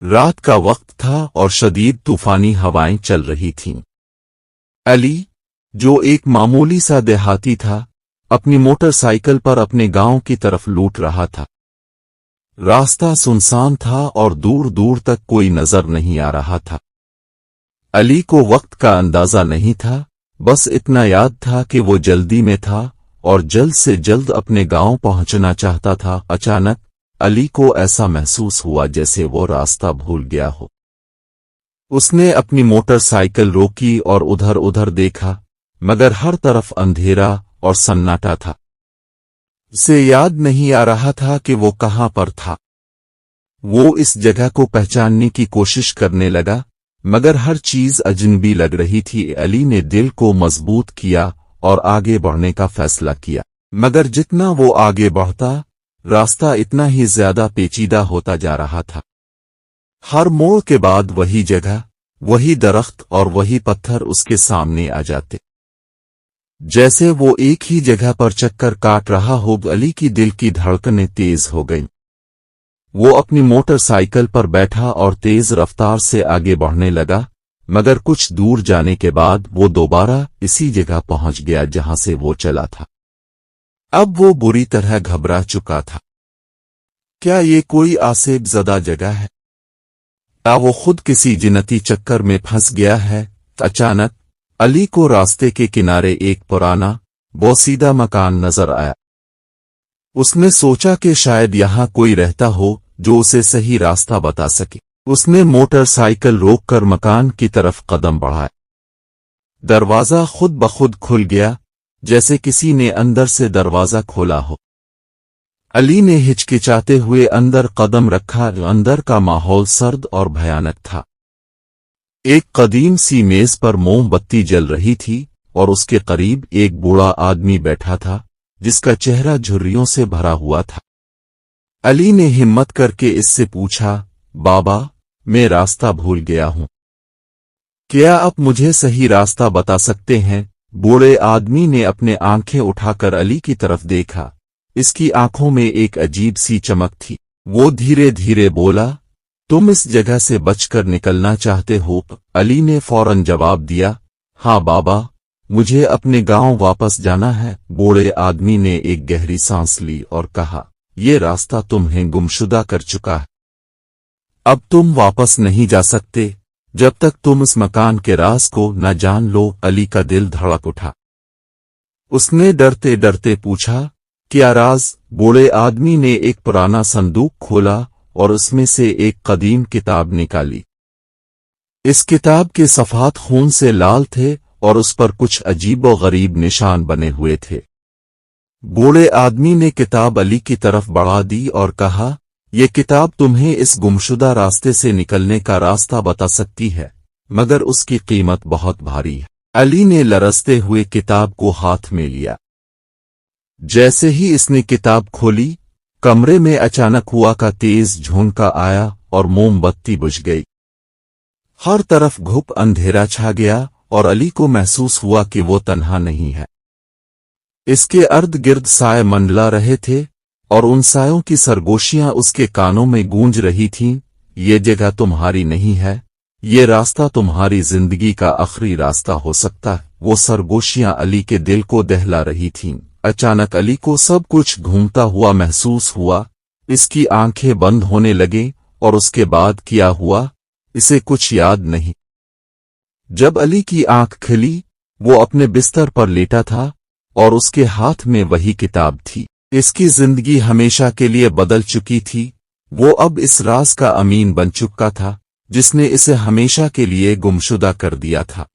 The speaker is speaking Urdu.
رات کا وقت تھا اور شدید طوفانی ہوائیں چل رہی تھیں۔ علی، جو ایک معمولی سا دیہاتی تھا، اپنی موٹر سائیکل پر اپنے گاؤں کی طرف لوٹ رہا تھا۔ راستہ سنسان تھا اور دور دور تک کوئی نظر نہیں آ رہا تھا۔ علی کو وقت کا اندازہ نہیں تھا، بس اتنا یاد تھا کہ وہ جلدی میں تھا اور جلد سے جلد اپنے گاؤں پہنچنا چاہتا تھا۔ اچانک علی کو ایسا محسوس ہوا جیسے وہ راستہ بھول گیا ہو۔ اس نے اپنی موٹر سائیکل روکی اور ادھر ادھر دیکھا، مگر ہر طرف اندھیرا اور سناٹا تھا۔ اسے یاد نہیں آ رہا تھا کہ وہ کہاں پر تھا۔ وہ اس جگہ کو پہچاننے کی کوشش کرنے لگا، مگر ہر چیز اجنبی لگ رہی تھی۔ علی نے دل کو مضبوط کیا اور آگے بڑھنے کا فیصلہ کیا، مگر جتنا وہ آگے بڑھتا، راستہ اتنا ہی زیادہ پیچیدہ ہوتا جا رہا تھا۔ ہر موڑ کے بعد وہی جگہ، وہی درخت اور وہی پتھر اس کے سامنے آ جاتے، جیسے وہ ایک ہی جگہ پر چکر کاٹ رہا ہو۔ علی کی دل کی دھڑکنیں تیز ہو گئیں۔ وہ اپنی موٹر سائیکل پر بیٹھا اور تیز رفتار سے آگے بڑھنے لگا، مگر کچھ دور جانے کے بعد وہ دوبارہ اسی جگہ پہنچ گیا جہاں سے وہ چلا تھا۔ اب وہ بری طرح گھبرا چکا تھا۔ کیا یہ کوئی آسیب زدہ جگہ ہے؟ کیا وہ خود کسی جنتی چکر میں پھنس گیا ہے؟ اچانک علی کو راستے کے کنارے ایک پرانا، بوسیدہ مکان نظر آیا۔ اس نے سوچا کہ شاید یہاں کوئی رہتا ہو جو اسے صحیح راستہ بتا سکے۔ اس نے موٹر سائیکل روک کر مکان کی طرف قدم بڑھایا۔ دروازہ خود بخود کھل گیا، جیسے کسی نے اندر سے دروازہ کھولا ہو۔ علی نے ہچکچاتے ہوئے اندر قدم رکھا۔ اندر کا ماحول سرد اور بھیانک تھا۔ ایک قدیم سی میز پر موم بتی جل رہی تھی اور اس کے قریب ایک بوڑھا آدمی بیٹھا تھا جس کا چہرہ جھریوں سے بھرا ہوا تھا۔ علی نے ہمت کر کے اس سے پوچھا، بابا، میں راستہ بھول گیا ہوں، کیا آپ مجھے صحیح راستہ بتا سکتے ہیں؟ بوڑھے آدمی نے اپنے آنکھیں اٹھا کر علی کی طرف دیکھا۔ اس کی آنکھوں میں ایک عجیب سی چمک تھی۔ وہ دھیرے دھیرے بولا، تم اس جگہ سے بچ کر نکلنا چاہتے ہو؟ علی نے فوراً جواب دیا، ہاں بابا، مجھے اپنے گاؤں واپس جانا ہے۔ بوڑھے آدمی نے ایک گہری سانس لی اور کہا، یہ راستہ تمہیں گمشدہ کر چکا ہے، اب تم واپس نہیں جا سکتے جب تک تم اس مکان کے راز کو نہ جان لو۔ علی کا دل دھڑک اٹھا۔ اس نے ڈرتے ڈرتے پوچھا، کیا راز؟ بوڑھے آدمی نے ایک پرانا صندوق کھولا اور اس میں سے ایک قدیم کتاب نکالی۔ اس کتاب کے صفحات خون سے لال تھے اور اس پر کچھ عجیب و غریب نشان بنے ہوئے تھے۔ بوڑھے آدمی نے کتاب علی کی طرف بڑھا دی اور کہا، یہ کتاب تمہیں اس گمشدہ راستے سے نکلنے کا راستہ بتا سکتی ہے، مگر اس کی قیمت بہت بھاری ہے۔ علی نے لرزتے ہوئے کتاب کو ہاتھ میں لیا۔ جیسے ہی اس نے کتاب کھولی، کمرے میں اچانک ہوا کا تیز جھونکا آیا اور موم بتی بجھ گئی۔ ہر طرف گھپ اندھیرا چھا گیا اور علی کو محسوس ہوا کہ وہ تنہا نہیں ہے۔ اس کے ارد گرد سائے منڈلا رہے تھے اور ان سایوں کی سرگوشیاں اس کے کانوں میں گونج رہی تھیں، یہ جگہ تمہاری نہیں ہے، یہ راستہ تمہاری زندگی کا آخری راستہ ہو سکتا ہے۔ وہ سرگوشیاں علی کے دل کو دہلا رہی تھیں۔ اچانک علی کو سب کچھ گھومتا ہوا محسوس ہوا۔ اس کی آنکھیں بند ہونے لگیں اور اس کے بعد کیا ہوا اسے کچھ یاد نہیں۔ جب علی کی آنکھ کھلی، وہ اپنے بستر پر لیٹا تھا اور اس کے ہاتھ میں وہی کتاب تھی۔ اس کی زندگی ہمیشہ کے لیے بدل چکی تھی۔ وہ اب اس راز کا امین بن چکا تھا جس نے اسے ہمیشہ کے لیے گمشدہ کر دیا تھا۔